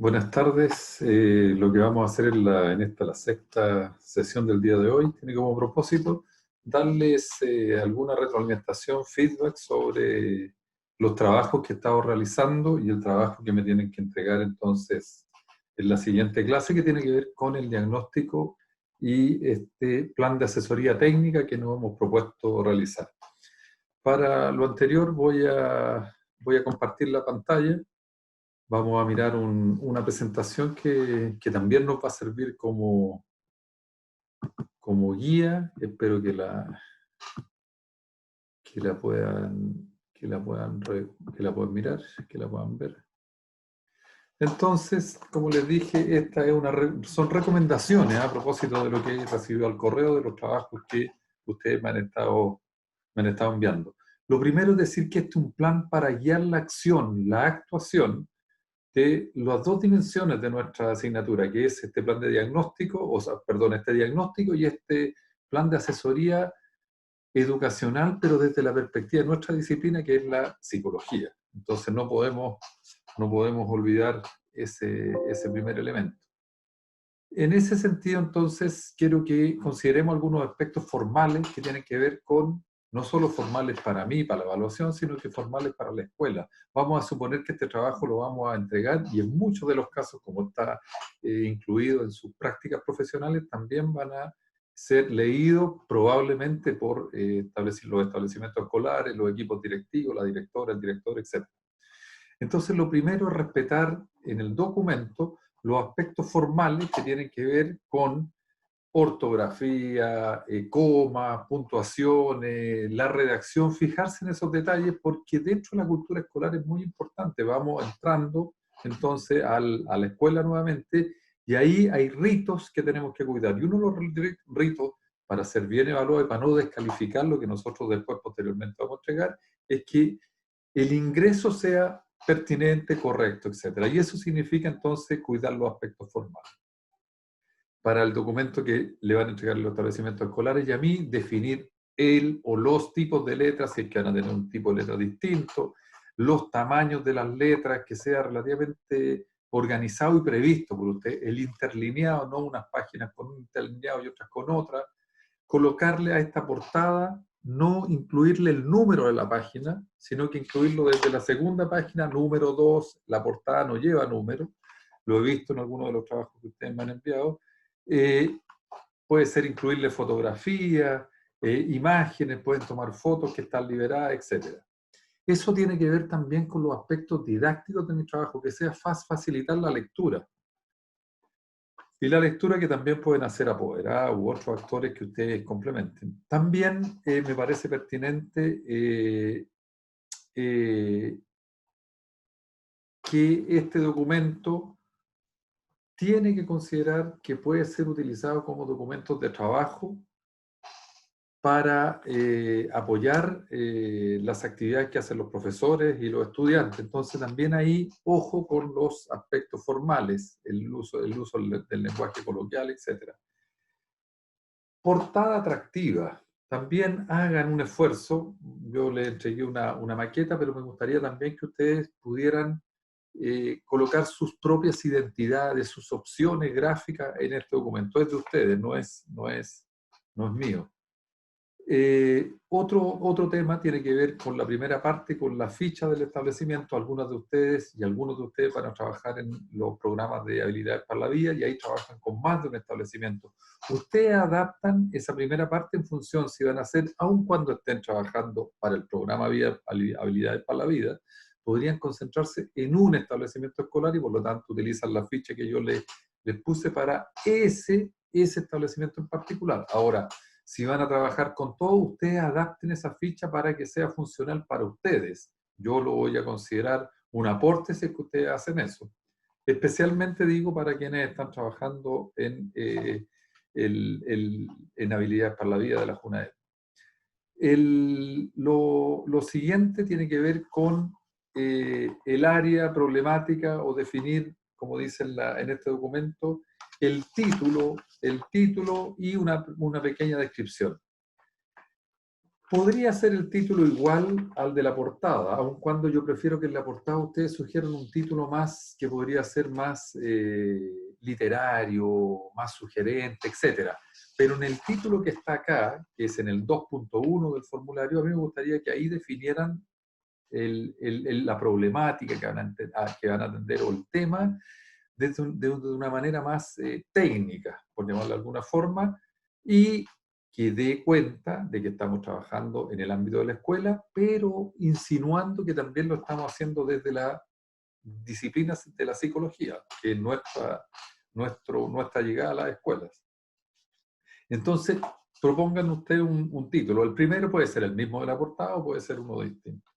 Buenas tardes. Lo que vamos a hacer la sexta sesión del día de hoy tiene como propósito darles alguna retroalimentación, feedback sobre los trabajos que he estado realizando y el trabajo que me tienen que entregar entonces en la siguiente clase, que tiene que ver con el diagnóstico y este plan de asesoría técnica que nos hemos propuesto realizar. Para lo anterior voy a compartir la pantalla. Vamos a mirar una presentación que también nos va a servir como guía. Espero que la puedan mirar, que la puedan ver. Entonces, como les dije, esta es son recomendaciones a propósito de lo que he recibido al correo, de los trabajos que ustedes me han estado enviando. Lo primero es decir que este es un plan para guiar la acción, la actuación de las dos dimensiones de nuestra asignatura, que es este plan de diagnóstico, este diagnóstico y este plan de asesoría educacional, pero desde la perspectiva de nuestra disciplina, que es la psicología. Entonces no podemos olvidar ese primer elemento. En ese sentido, entonces, quiero que consideremos algunos aspectos formales que tienen que ver con, no solo formales para mí, para la evaluación, sino que formales para la escuela. Vamos a suponer que este trabajo lo vamos a entregar y en muchos de los casos, como está incluido en sus prácticas profesionales, también van a ser leídos probablemente por los establecimientos escolares, los equipos directivos, la directora, el director, etc. Entonces, lo primero es respetar en el documento los aspectos formales que tienen que ver con ortografía, comas, puntuaciones, la redacción, fijarse en esos detalles porque dentro de la cultura escolar es muy importante. Vamos entrando entonces a la escuela nuevamente y ahí hay ritos que tenemos que cuidar. Y uno de los ritos, para ser bien evaluado y para no descalificar lo que nosotros después posteriormente vamos a entregar, es que el ingreso sea pertinente, correcto, etc. Y eso significa entonces cuidar los aspectos formales. Para el documento que le van a entregar los establecimientos escolares y a mí, definir el o los tipos de letras, si es que van a tener un tipo de letra distinto, los tamaños de las letras, que sea relativamente organizado y previsto por usted, el interlineado, no unas páginas con un interlineado y otras con otra, colocarle a esta portada, no incluirle el número de la página, sino que incluirlo desde la segunda página, número 2, la portada no lleva número, lo he visto en algunos de los trabajos que ustedes me han enviado. Puede ser incluirle fotografías, imágenes, pueden tomar fotos que están liberadas, etc. Eso tiene que ver también con los aspectos didácticos de mi trabajo, que sea facilitar la lectura. Y la lectura que también pueden hacer apoderadas u otros actores que ustedes complementen. También me parece pertinente que este documento tiene que considerar que puede ser utilizado como documentos de trabajo para apoyar las actividades que hacen los profesores y los estudiantes. Entonces también ahí, ojo con los aspectos formales, el uso del lenguaje coloquial, etc. Portada atractiva. También hagan un esfuerzo. Yo les entregué una maqueta, pero me gustaría también que ustedes pudieran colocar sus propias identidades, sus opciones gráficas en este documento. Es de ustedes, no es mío. Otro tema tiene que ver con la primera parte, con la ficha del establecimiento. Algunos de ustedes van a trabajar en los programas de habilidades para la vida y ahí trabajan con más de un establecimiento. Ustedes adaptan esa primera parte en función si van a hacer, aun cuando estén trabajando para el programa habilidades para la vida, podrían concentrarse en un establecimiento escolar y por lo tanto utilizan la ficha que yo les puse para ese establecimiento en particular. Ahora, si van a trabajar con todo, ustedes adapten esa ficha para que sea funcional para ustedes. Yo lo voy a considerar un aporte si es que ustedes hacen eso. Especialmente digo para quienes están trabajando en habilidades para la vida de la JUNAED. Lo siguiente tiene que ver con el área problemática o definir, como dice en este documento, el título y una pequeña descripción. Podría ser el título igual al de la portada, aun cuando yo prefiero que en la portada ustedes sugieran un título más que podría ser más literario, más sugerente, etc. Pero en el título que está acá, que es en el 2.1 del formulario, a mí me gustaría que ahí definieran la problemática que van a atender o el tema de una manera más técnica, por llamarlo de alguna forma, y que dé cuenta de que estamos trabajando en el ámbito de la escuela, pero insinuando que también lo estamos haciendo desde las disciplinas de la psicología, que es nuestra llegada a las escuelas. Entonces, propongan ustedes un título. El primero puede ser el mismo de la portada o puede ser uno distinto.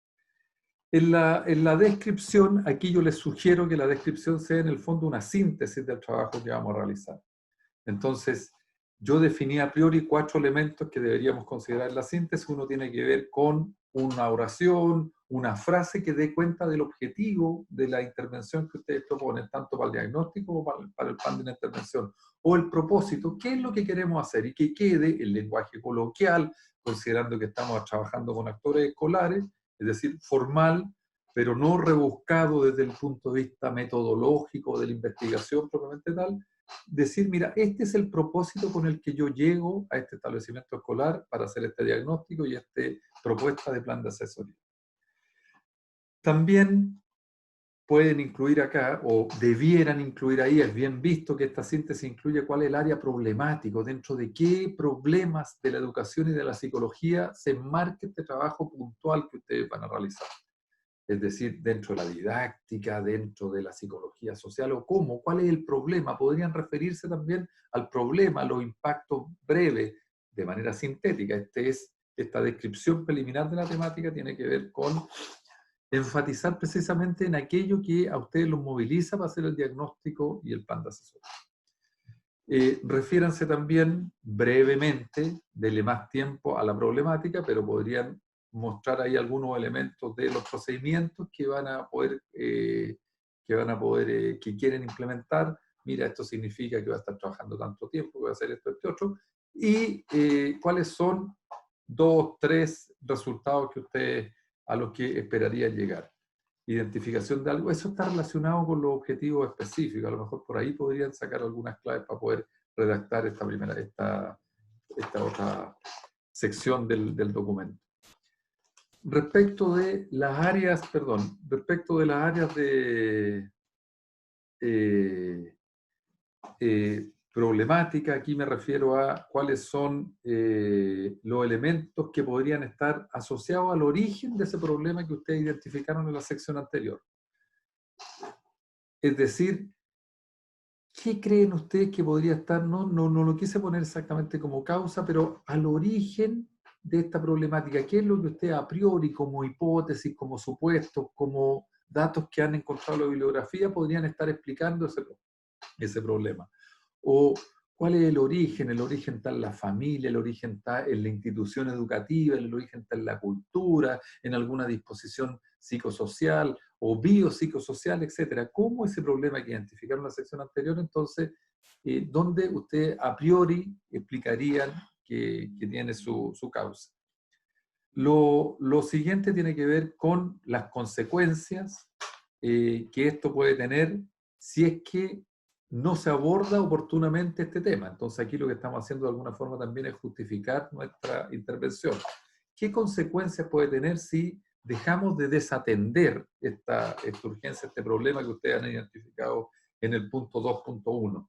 En la descripción, aquí yo les sugiero que la descripción sea en el fondo una síntesis del trabajo que vamos a realizar. Entonces, yo definí a priori 4 elementos que deberíamos considerar en la síntesis. Uno tiene que ver con una oración, una frase que dé cuenta del objetivo de la intervención que ustedes proponen, tanto para el diagnóstico como para el plan de la intervención. O el propósito, qué es lo que queremos hacer y que quede el lenguaje coloquial, considerando que estamos trabajando con actores escolares, es decir, formal, pero no rebuscado desde el punto de vista metodológico de la investigación propiamente tal. Decir, mira, este es el propósito con el que yo llego a este establecimiento escolar para hacer este diagnóstico y esta propuesta de plan de asesoría. También pueden incluir acá, o debieran incluir ahí, es bien visto que esta síntesis incluye cuál es el área problemático, dentro de qué problemas de la educación y de la psicología se enmarca este trabajo puntual que ustedes van a realizar. Es decir, dentro de la didáctica, dentro de la psicología social, o cómo, cuál es el problema. Podrían referirse también al problema, a los impactos breves, de manera sintética. Esta descripción preliminar de la temática tiene que ver con enfatizar precisamente en aquello que a ustedes los moviliza para hacer el diagnóstico y el plan de asesoría. Refiéranse también brevemente, denle más tiempo a la problemática, pero podrían mostrar ahí algunos elementos de los procedimientos que van a poder, que quieren implementar. Mira, esto significa que va a estar trabajando tanto tiempo, que va a hacer esto, este otro, y cuáles son 2, 3 resultados que ustedes a los que esperarían llegar. Identificación de algo, eso está relacionado con los objetivos específicos, a lo mejor por ahí podrían sacar algunas claves para poder redactar esta otra sección del documento. Respecto de las áreas de problemática, aquí me refiero a cuáles son los elementos que podrían estar asociados al origen de ese problema que ustedes identificaron en la sección anterior. Es decir, ¿qué creen ustedes que podría estar? No lo quise poner exactamente como causa, pero al origen de esta problemática. ¿Qué es lo que ustedes a priori, como hipótesis, como supuestos, como datos que han encontrado en la bibliografía, podrían estar explicando ese problema? O cuál es el origen. El origen está en la familia, el origen está en la institución educativa, el origen está en la cultura, en alguna disposición psicosocial o biopsicosocial, etcétera. ¿Cómo ese problema que identificaron en la sección anterior, entonces, dónde ustedes a priori explicarían que tiene su causa? Lo siguiente tiene que ver con las consecuencias que esto puede tener si es que no se aborda oportunamente este tema. Entonces aquí lo que estamos haciendo de alguna forma también es justificar nuestra intervención. ¿Qué consecuencias puede tener si dejamos de desatender esta urgencia, este problema que ustedes han identificado en el punto 2.1?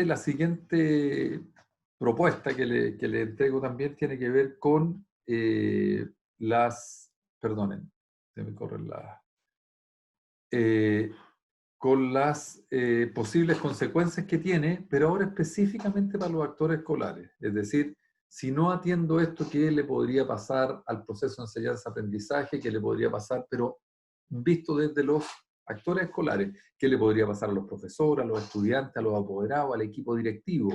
La siguiente propuesta que le entrego también tiene que ver con perdonen, se me corren con las posibles consecuencias que tiene, pero ahora específicamente para los actores escolares. Es decir, si no atiendo esto, ¿qué le podría pasar al proceso de enseñanza-aprendizaje? ¿Qué le podría pasar, pero visto desde los actores escolares? ¿Qué le podría pasar a los profesores, a los estudiantes, a los apoderados, al equipo directivo?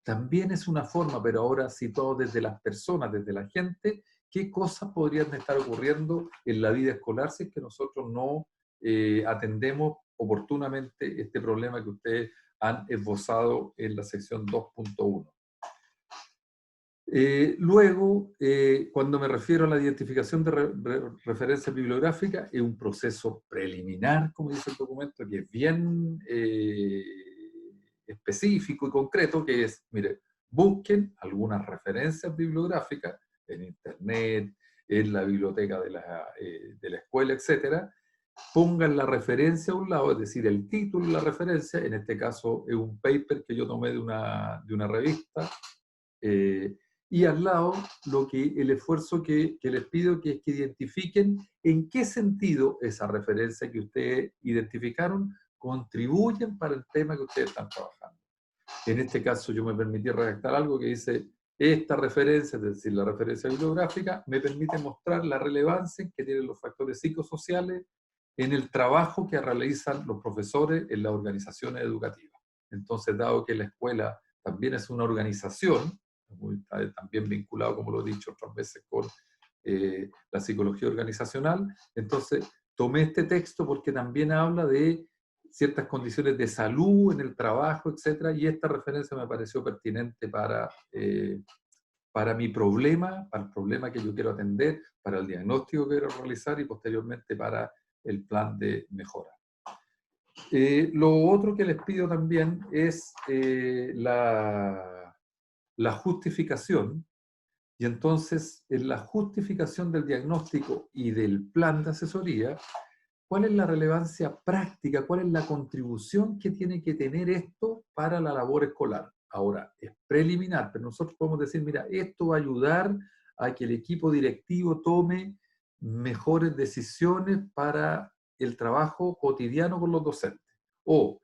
También es una forma, pero ahora situado desde las personas, desde la gente, ¿qué cosas podrían estar ocurriendo en la vida escolar si es que nosotros no atendemos oportunamente este problema que ustedes han esbozado en la sección 2.1. Luego, cuando me refiero a la identificación de referencia bibliográfica, es un proceso preliminar, como dice el documento, que es bien específico y concreto, que es, mire, busquen algunas referencias bibliográficas en internet, en la biblioteca de la escuela, etcétera, pongan la referencia a un lado, es decir, el título y la referencia, en este caso es un paper que yo tomé de una revista, y al lado el esfuerzo que les pido que es que identifiquen en qué sentido esa referencia que ustedes identificaron contribuyen para el tema que ustedes están trabajando. En este caso yo me permití redactar algo que dice, esta referencia, es decir, la referencia bibliográfica, me permite mostrar la relevancia que tienen los factores psicosociales en el trabajo que realizan los profesores en las organizaciones educativas. Entonces, dado que la escuela también es una organización, está también vinculado, como lo he dicho otras veces, con la psicología organizacional, entonces tomé este texto porque también habla de ciertas condiciones de salud en el trabajo, etcétera, y esta referencia me pareció pertinente para mi problema, para el problema que yo quiero atender, para el diagnóstico que quiero realizar y posteriormente para el plan de mejora. Lo otro que les pido también es la justificación, y entonces en la justificación del diagnóstico y del plan de asesoría, ¿cuál es la relevancia práctica? ¿Cuál es la contribución que tiene que tener esto para la labor escolar? Ahora, es preliminar, pero nosotros podemos decir, mira, esto va a ayudar a que el equipo directivo tome mejores decisiones para el trabajo cotidiano con los docentes. O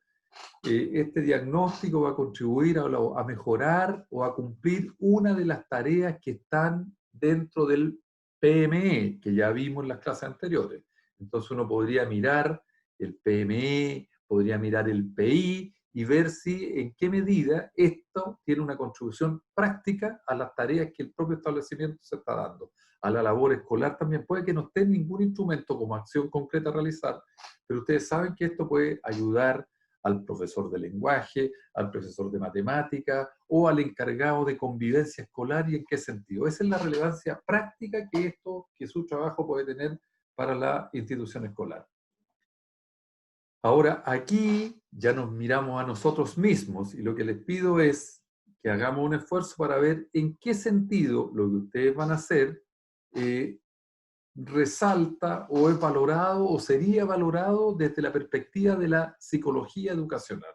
este diagnóstico va a contribuir a mejorar o a cumplir una de las tareas que están dentro del PME, que ya vimos en las clases anteriores. Entonces uno podría mirar el PME, podría mirar el PI y ver si en qué medida esto tiene una contribución práctica a las tareas que el propio establecimiento se está dando. A la labor escolar también puede que no esté ningún instrumento como acción concreta a realizar, pero ustedes saben que esto puede ayudar al profesor de lenguaje, al profesor de matemática o al encargado de convivencia escolar, y en qué sentido. Esa es la relevancia práctica que su trabajo puede tener para la institución escolar. Ahora, aquí ya nos miramos a nosotros mismos y lo que les pido es que hagamos un esfuerzo para ver en qué sentido lo que ustedes van a hacer resalta o es valorado o sería valorado desde la perspectiva de la psicología educacional.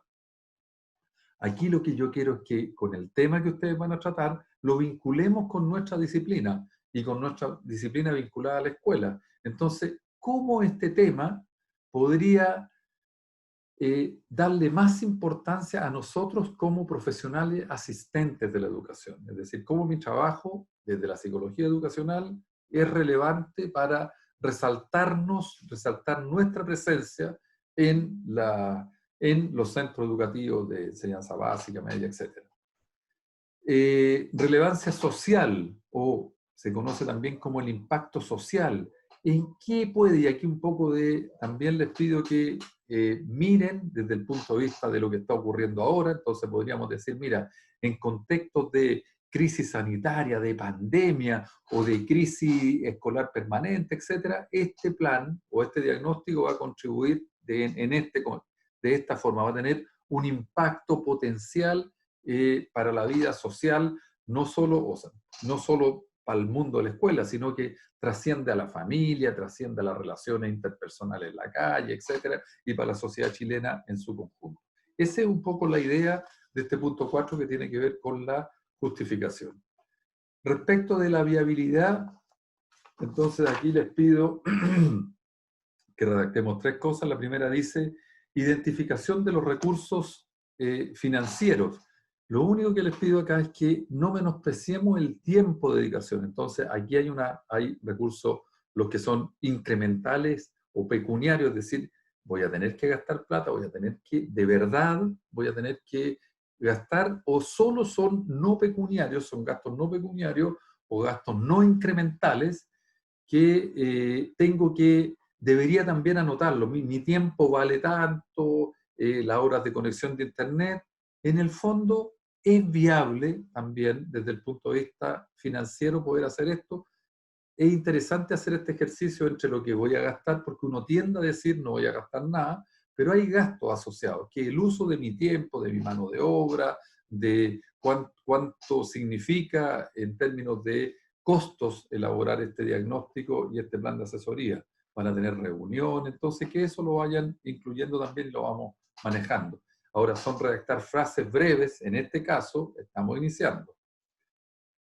Aquí lo que yo quiero es que con el tema que ustedes van a tratar, lo vinculemos con nuestra disciplina y con nuestra disciplina vinculada a la escuela. Entonces, ¿cómo este tema podría darle más importancia a nosotros como profesionales asistentes de la educación? Es decir, cómo mi trabajo desde la psicología educacional es relevante para resaltar nuestra presencia en los centros educativos de enseñanza básica, media, etc. Relevancia social, o se conoce también como el impacto social. ¿En qué puede? Y aquí un poco también les pido que miren desde el punto de vista de lo que está ocurriendo ahora. Entonces podríamos decir, mira, en contextos de crisis sanitaria, de pandemia o de crisis escolar permanente, etcétera, este plan o este diagnóstico va a contribuir de esta forma, va a tener un impacto potencial para la vida social, no solo para el mundo de la escuela, sino que trasciende a la familia, trasciende a las relaciones interpersonales en la calle, etcétera, y para la sociedad chilena en su conjunto. Esa es un poco la idea de este punto 4 que tiene que ver con la justificación. Respecto de la viabilidad, entonces aquí les pido que redactemos 3 cosas. La primera dice, identificación de los recursos financieros. Lo único que les pido acá es que no menospreciemos el tiempo de dedicación. Entonces, aquí hay recursos, los que son incrementales o pecuniarios, es decir, voy a tener que gastar plata, de verdad, voy a tener que gastar, o solo son no pecuniarios, son gastos no pecuniarios o gastos no incrementales que debería también anotarlo. Mi tiempo vale tanto, las horas de conexión de Internet. En el fondo es viable también desde el punto de vista financiero poder hacer esto. Es interesante hacer este ejercicio entre lo que voy a gastar, porque uno tiende a decir no voy a gastar nada, pero hay gastos asociados, que el uso de mi tiempo, de mi mano de obra, de cuánto significa en términos de costos elaborar este diagnóstico y este plan de asesoría. Van a tener reunión, entonces que eso lo vayan incluyendo también, lo vamos manejando. Ahora son redactar frases breves, en este caso estamos iniciando.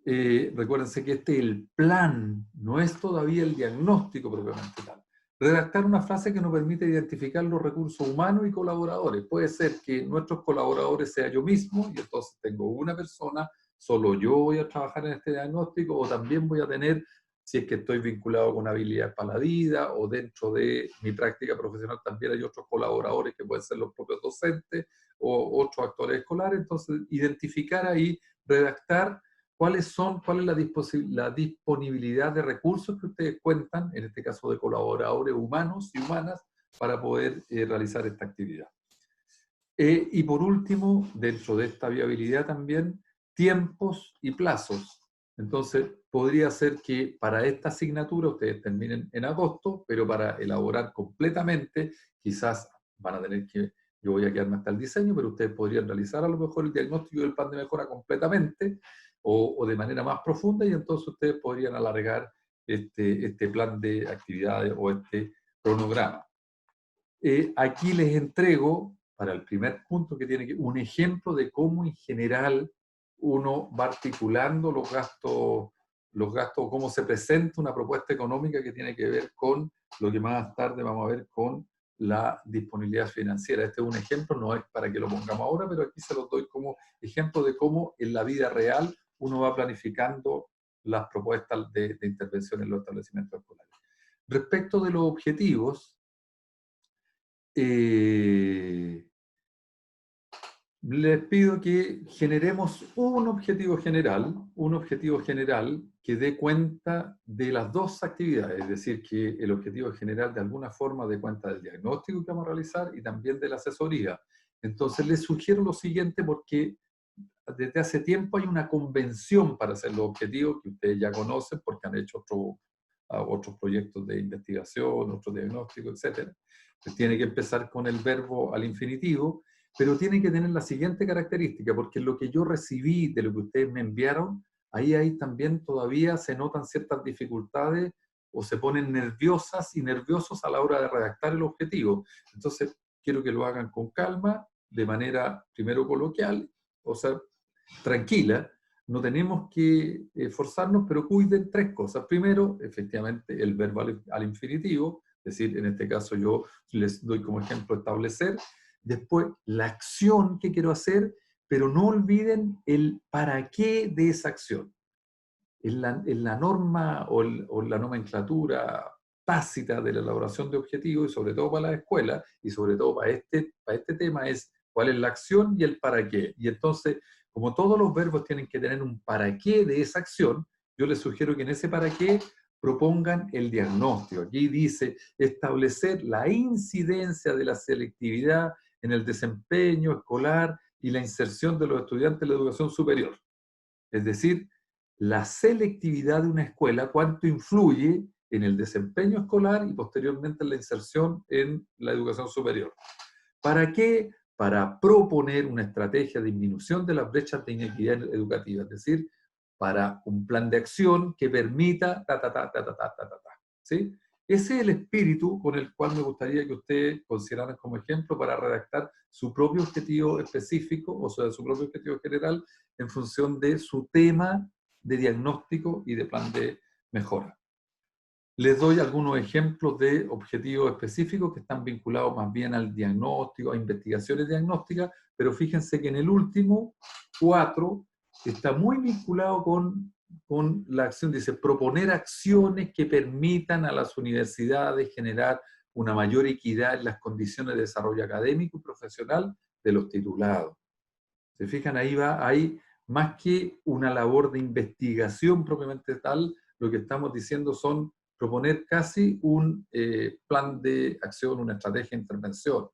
Recuérdense que el plan, no es todavía el diagnóstico propiamente tal. Redactar una frase que nos permite identificar los recursos humanos y colaboradores. Puede ser que nuestros colaboradores sea yo mismo, y entonces tengo una persona, solo yo voy a trabajar en este diagnóstico, o también voy a tener, si es que estoy vinculado con habilidades para la vida, o dentro de mi práctica profesional también hay otros colaboradores que pueden ser los propios docentes, o otros actores escolares. Entonces, identificar ahí, redactar cuál es la disponibilidad de recursos que ustedes cuentan, en este caso de colaboradores humanos y humanas, para poder realizar esta actividad. Y por último, dentro de esta viabilidad también, tiempos y plazos. Entonces, podría ser que para esta asignatura ustedes terminen en agosto, pero para elaborar completamente, quizás van a tener que, yo voy a quedarme hasta el diseño, pero ustedes podrían realizar a lo mejor el diagnóstico del plan de mejora completamente, o de manera más profunda, y entonces ustedes podrían alargar este plan de actividades o este cronograma. Aquí les entrego, para el primer punto que tiene un ejemplo de cómo en general uno va articulando los gastos, cómo se presenta una propuesta económica que tiene que ver con lo que más tarde vamos a ver con la disponibilidad financiera. Este es un ejemplo, no es para que lo pongamos ahora, pero aquí se los doy como ejemplo de cómo en la vida real uno va planificando las propuestas de intervención en los establecimientos escolares. Respecto de los objetivos, les pido que generemos un objetivo general que dé cuenta de las dos actividades, es decir, que el objetivo general de alguna forma dé cuenta del diagnóstico que vamos a realizar y también de la asesoría. Entonces les sugiero lo siguiente, porque desde hace tiempo hay una convención para hacer los objetivos que ustedes ya conocen porque han hecho otros proyectos de investigación, otros diagnósticos, etc. Pues tiene que empezar con el verbo al infinitivo, pero tiene que tener la siguiente característica, porque lo que yo recibí de lo que ustedes me enviaron, ahí también todavía se notan ciertas dificultades o se ponen nerviosas y nerviosos a la hora de redactar el objetivo. Entonces, quiero que lo hagan con calma, de manera primero coloquial, o sea, tranquila. No tenemos que forzarnos, pero cuiden tres cosas. Primero, efectivamente, el verbo al infinitivo, es decir, en este caso yo les doy como ejemplo establecer. Después, la acción que quiero hacer, pero no olviden el para qué de esa acción. En la norma o la nomenclatura tácita de la elaboración de objetivos, y sobre todo para la escuela, y sobre todo para este tema, es cuál es la acción y el para qué. Y entonces, como todos los verbos tienen que tener un para qué de esa acción, yo les sugiero que en ese para qué propongan el diagnóstico. Aquí dice establecer la incidencia de la selectividad en el desempeño escolar y la inserción de los estudiantes en la educación superior. Es decir, la selectividad de una escuela, cuánto influye en el desempeño escolar y posteriormente en la inserción en la educación superior. ¿Para qué? Para proponer una estrategia de disminución de las brechas de inequidad educativa, es decir, para un plan de acción que permita ¿sí? Ese es el espíritu con el cual me gustaría que ustedes consideraran como ejemplo para redactar su propio objetivo específico, o sea, su propio objetivo general, en función de su tema de diagnóstico y de plan de mejora. Les doy algunos ejemplos de objetivos específicos que están vinculados más bien al diagnóstico, a investigaciones diagnósticas, pero fíjense que en el último, 4, está muy vinculado con la acción. Dice, proponer acciones que permitan a las universidades generar una mayor equidad en las condiciones de desarrollo académico y profesional de los titulados. ¿Se fijan? Ahí va, hay más que una labor de investigación propiamente tal, lo que estamos diciendo son proponer casi un plan de acción, una estrategia de intervención.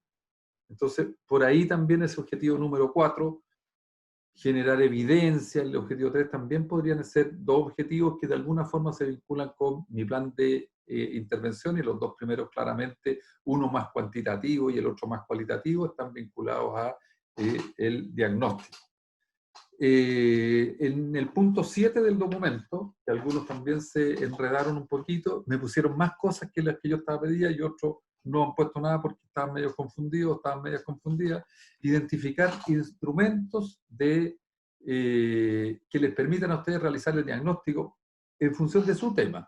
Entonces, por ahí también ese objetivo número 4, generar evidencia, el objetivo 3 también podrían ser dos objetivos que de alguna forma se vinculan con mi plan de intervención, y los dos primeros claramente, uno más cuantitativo y el otro más cualitativo, están vinculados a el diagnóstico. En el punto 7 del documento, que algunos también se enredaron un poquito, me pusieron más cosas que las que yo estaba pedida y otros no han puesto nada porque estaban medio confundidos, estaban medio confundidas. Identificar instrumentos que les permitan a ustedes realizar el diagnóstico en función de su tema.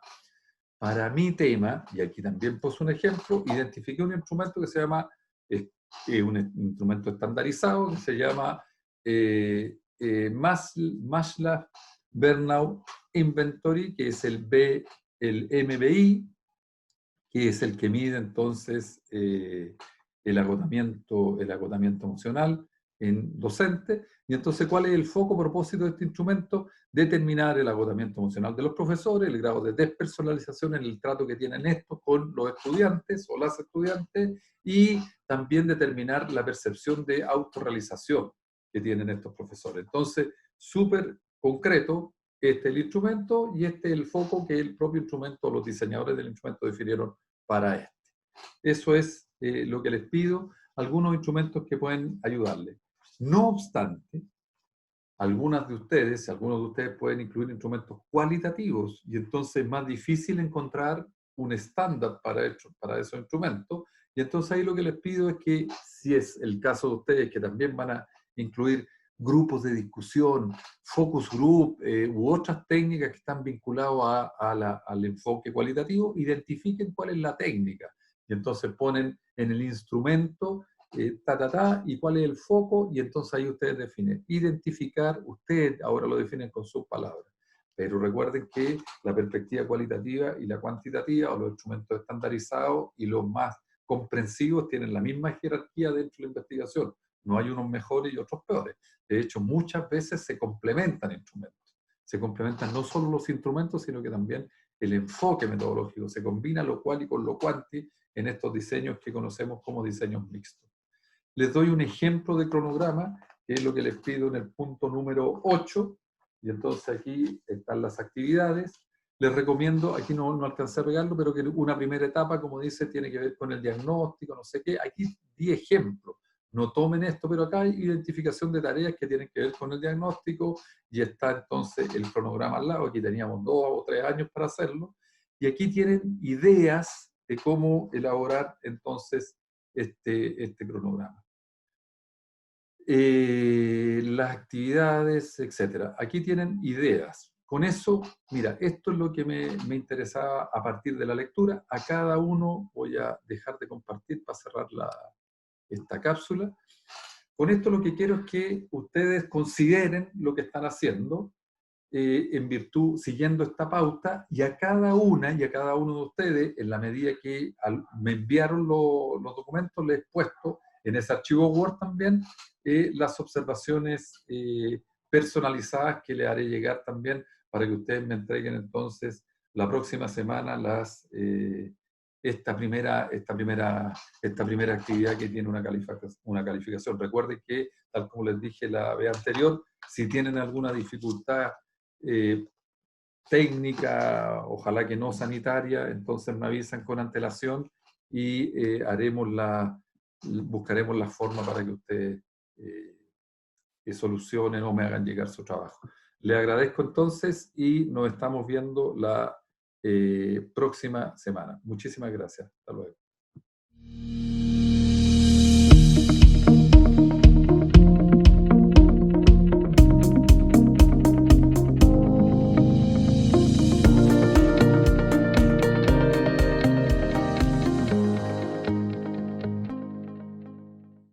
Para mi tema, y aquí también puse un ejemplo, identifiqué un instrumento que se llama, un instrumento estandarizado que se llama Maslach Burnout Inventory, que es el MBI, que es el que mide entonces el agotamiento emocional en docente. Y entonces, ¿cuál es el foco, propósito de este instrumento? Determinar el agotamiento emocional de los profesores, el grado de despersonalización en el trato que tienen estos con los estudiantes o las estudiantes, y también determinar la percepción de autorrealización que tienen estos profesores. Entonces, súper concreto, este es el instrumento y este es el foco que el propio instrumento, los diseñadores del instrumento definieron para este. Eso es lo que les pido, algunos instrumentos que pueden ayudarles. No obstante, algunos de ustedes pueden incluir instrumentos cualitativos y entonces es más difícil encontrar un estándar para esos instrumentos. Y entonces ahí lo que les pido es que, si es el caso de ustedes que también van a incluir grupos de discusión, focus group u otras técnicas que están vinculadas al enfoque cualitativo, identifiquen cuál es la técnica. Y entonces ponen en el instrumento y cuál es el foco, y entonces ahí ustedes definen. Identificar, ustedes ahora lo definen con sus palabras. Pero recuerden que la perspectiva cualitativa y la cuantitativa, o los instrumentos estandarizados y los más comprensivos, tienen la misma jerarquía dentro de la investigación. No hay unos mejores y otros peores. De hecho, muchas veces se complementan instrumentos. Se complementan no solo los instrumentos, sino que también el enfoque metodológico. Se combina lo cual y con lo cuanti en estos diseños que conocemos como diseños mixtos. Les doy un ejemplo de cronograma, que es lo que les pido en el punto número 8, y entonces aquí están las actividades. Les recomiendo, aquí no alcancé a pegarlo, pero que una primera etapa, como dice, tiene que ver con el diagnóstico, no sé qué. Aquí di ejemplo. No tomen esto, pero acá hay identificación de tareas que tienen que ver con el diagnóstico, y está entonces el cronograma al lado. Aquí teníamos 2 o 3 años para hacerlo, y aquí tienen ideas de cómo elaborar entonces este cronograma. Las actividades, etcétera. Aquí tienen ideas. Con eso, mira, esto es lo que me interesaba a partir de la lectura. A cada uno voy a dejar de compartir para cerrar esta cápsula. Con esto lo que quiero es que ustedes consideren lo que están haciendo en virtud, siguiendo esta pauta, y a cada una y a cada uno de ustedes, en la medida que me enviaron los documentos, les he puesto en ese archivo Word también las observaciones personalizadas que le haré llegar también, para que ustedes me entreguen entonces la próxima semana esta primera actividad, que tiene una calificación. Recuerden que, tal como les dije la vez anterior, si tienen alguna dificultad técnica, ojalá que no sanitaria, entonces me avisan con antelación y buscaremos la forma para que ustedes solucionen o me hagan llegar su trabajo. Le agradezco entonces y nos estamos viendo la próxima semana. Muchísimas gracias. Hasta luego.